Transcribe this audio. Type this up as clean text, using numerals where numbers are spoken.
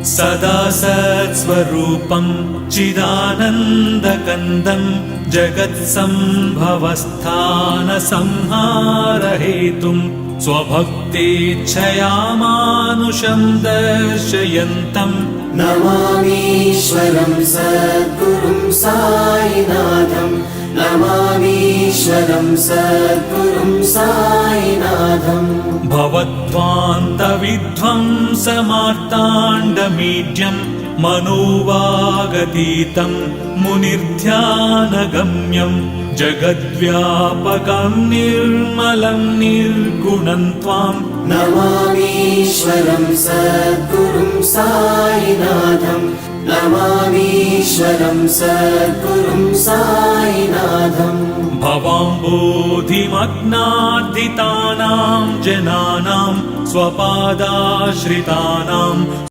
सदा सत्स्वरूपं चिदानन्दकन्दं जगत्सम्भवस्थानसंहारहेतुं स्वभक्तेच्छया मानुषं दर्शयन्तम् नमामीश्वरं सद्गुरुं साईनाथं नमामीश्वरं सद्गुरुं साईनाथम् भवद्ध्वान्तविध्वंसमार्ताण्डमीड्यं मनोवागतीतं मुनिर्ध्यानगम्यं जगद्व्यापकं निर्मलं निर्गुणं त्वां नमामीश्वरं सद्गुरुं साईनाथं नमामीश्वरं सद्गुरुं साईनाथम् भवाम्बोधिमग्नार्दितानां जनानां स्वपादाश्रितानां